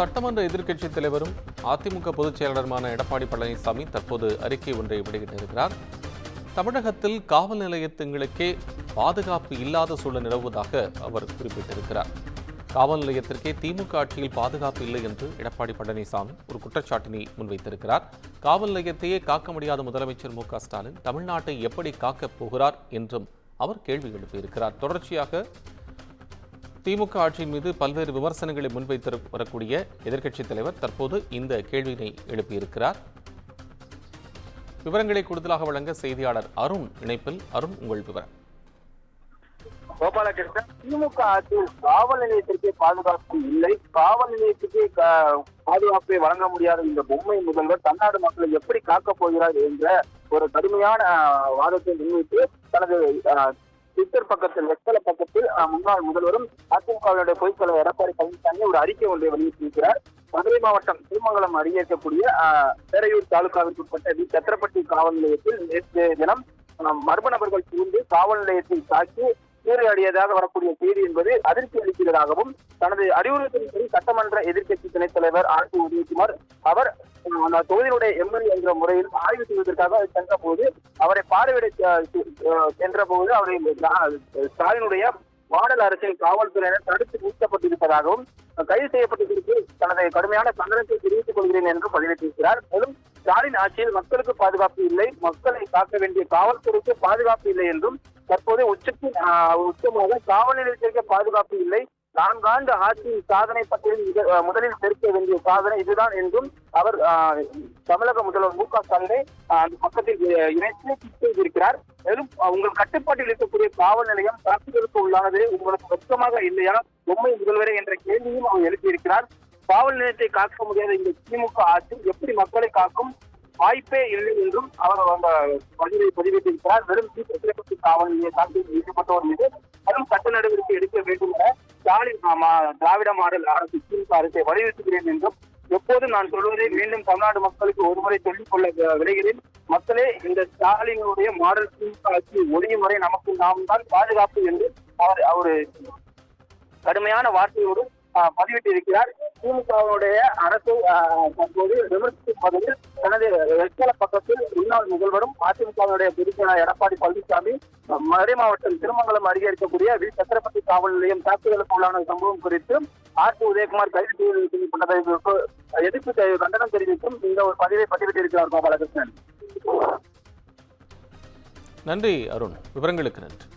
சட்டமன்ற எதிர்க்கட்சித் தலைவரும் அதிமுக பொதுச் செயலாளருமான எடப்பாடி பழனிசாமி தற்போது அறிக்கை ஒன்றை வெளியிட்டிருக்கிறார். தமிழகத்தில் காவல் நிலையங்களுக்கே பாதுகாப்பு இல்லாத சூழல் நிலவுவதாக அவர் குறிப்பிட்டிருக்கிறார். காவல் நிலையத்திற்கே திமுக ஆட்சியில் பாதுகாப்பு இல்லை என்று எடப்பாடி பழனிசாமி ஒரு குற்றச்சாட்டினை முன்வைத்திருக்கிறார். காவல் நிலையத்தையே காக்க முடியாத முதலமைச்சர் மு.க.ஸ்டாலின் தமிழ்நாட்டை எப்படி காக்கப் போகிறார் என்றும் அவர் கேள்வி எழுப்பியிருக்கிறார். தொடர்ச்சியாக திமுக ஆட்சியின் மீது பல்வேறு விமர்சனங்களை முன்வைத்து வரக்கூடிய எதிர்க்கட்சித் தலைவர் தற்போது இந்த கேள்வியினை எழுப்பியிருக்கிறார். விவரங்களை கூடுதலாக வழங்க செய்தியாளர் அருண் இணைப்பில். அருண், உங்கள் விவரம். கோபாலகிருஷ்ணன், திமுக ஆட்சியில் காவல் நிலையத்திற்கே பாதுகாப்பு இல்லை, காவல் நிலையத்துக்கே பாதுகாப்பை வழங்க முடியாத இந்த பொம்மை முதல்வர் தமிழ்நாடு மக்களை எப்படி காக்கப் போகிறார் என்ற ஒரு கடுமையான வாதத்தை முன்வைத்து தனது ட்விட்டர் பக்கத்தில் வெத்தல பக்கத்தில் முன்னாள் முதல்வரும் அதிமுகவினுடைய பொதுச் செயலாளர் எடப்பாடி பழனிசாமி ஒரு அறிக்கை ஒன்றை வெளியிட்டிருக்கிறார். மதுரை மாவட்டம் திருமங்கலம் அருகே இருக்கக்கூடிய பேரையூர் தாலுகாவிற்கு உட்பட்ட சத்திரப்பட்டி காவல் நிலையத்தில் நேற்று தினம் மர்ம நபர்கள் புகுந்து காவல் நிலையத்தை தாக்கி சூறையாடியதாக வரக்கூடிய செய்தி என்பது அதிர்ச்சி அளிக்கிறதாகவும் தனது அறிவுறுத்தலின்படி சட்டமன்ற எதிர்க்கட்சி துணைத் தலைவர் ஆர்.பி. உதயகுமார் அவர் தொகுதியினுடைய எம்எல்ஏ என்ற முறையில் ஆய்வு செய்வதற்காக சென்ற போது அவரை பார்வையிட சென்ற போது அவரை ஸ்டாலினுடைய மாடல் அரசின் காவல்துறையினர் தடுத்து நிறுத்தப்பட்டிருப்பதாகவும் கைது செய்யப்பட்டிருக்கு தனது கடுமையான கண்டனத்தை தெரிவித்துக் கொள்கிறேன் என்று பதிவிட்டிருக்கிறார். மேலும் ஸ்டாலின் ஆட்சியில் மக்களுக்கு பாதுகாப்பு இல்லை, மக்களை காக்க வேண்டிய காவல்துறைக்கு பாதுகாப்பு இல்லை என்றும் தற்போது உச்சமாக காவல் நிலையத்திற்கு பாதுகாப்பு இல்லை, 4 ஆண்டு ஆட்சியின் சாதனை பட்டியலில் முதலில் சேர்க்க வேண்டிய சாதனை இதுதான் என்றும் அவர் தமிழக முதல்வர் மு.க.ஸ்டாலினை அந்த பக்கத்தில் இணைத்து செய்திருக்கிறார். மேலும் உங்கள் கட்டுப்பாட்டில் இருக்கக்கூடிய காவல் நிலையம் தாக்குதலுக்கு உள்ளானது உங்களுக்கு வெட்கமாக இல்லையா பொம்மை முதல்வரே என்ற கேள்வியும் அவர் எழுப்பியிருக்கிறார். காவல் நிலையத்தை காக்க முடியாத இந்த திமுக ஆட்சி எப்படி மக்களை காக்கும், வாய்ப்பே இல்லை என்றும் அவர் அந்த பதிவிட்டிருக்கிறார். வெறும் சீக்கிரத்தை காவல் நிலைய தாக்குதலில் ஈடுபட்டவர் மீது கடும் சட்ட நடவடிக்கை எடுக்க வேண்டும் என ஸ்டாலின் திராவிட மாடல் அரசு திமுக அரசை வலியுறுத்துகிறேன் என்றும் எப்போதும் நான் சொல்வதை மீண்டும் தமிழ்நாடு மக்களுக்கு ஒருமுறை சொல்லிக் கொள்ள விளைகிறேன். மக்களே, இந்த ஸ்டாலினுடைய மாடல் திமுக ஆட்சி ஒழியும் வரை நமக்கு நாம் தான் பாதுகாப்பு என்று அவர் கடுமையான வார்த்தையோடு பதிவிட்டிருக்கிறார். திமுகவுடைய அரசை தற்போது விமர்சிக்கும் வகையில் தனது வெத்தல பக்கத்தில் முன்னாள் முதல்வரும் அதிமுகவுடைய பொதுச் செயலாளர் எடப்பாடி பழனிசாமி மதுரை மாவட்டம் திருமங்கலம் அருகே இருக்கக்கூடிய சத்திரப்பட்டி காவல் நிலையம் தாக்குதலுக்கு உள்ளான சம்பவம் குறித்து ஆர்.பி. உதயகுமார் கைது செய்யப்பட்டதற்கு எதிர்ப்பு கண்டனம் தெரிவித்தும் இந்த ஒரு பதிவை பதிவிட்டிருக்கிறார். கோபாலகிருஷ்ணன், நன்றி அருண், விவரங்களுக்கு நன்றி.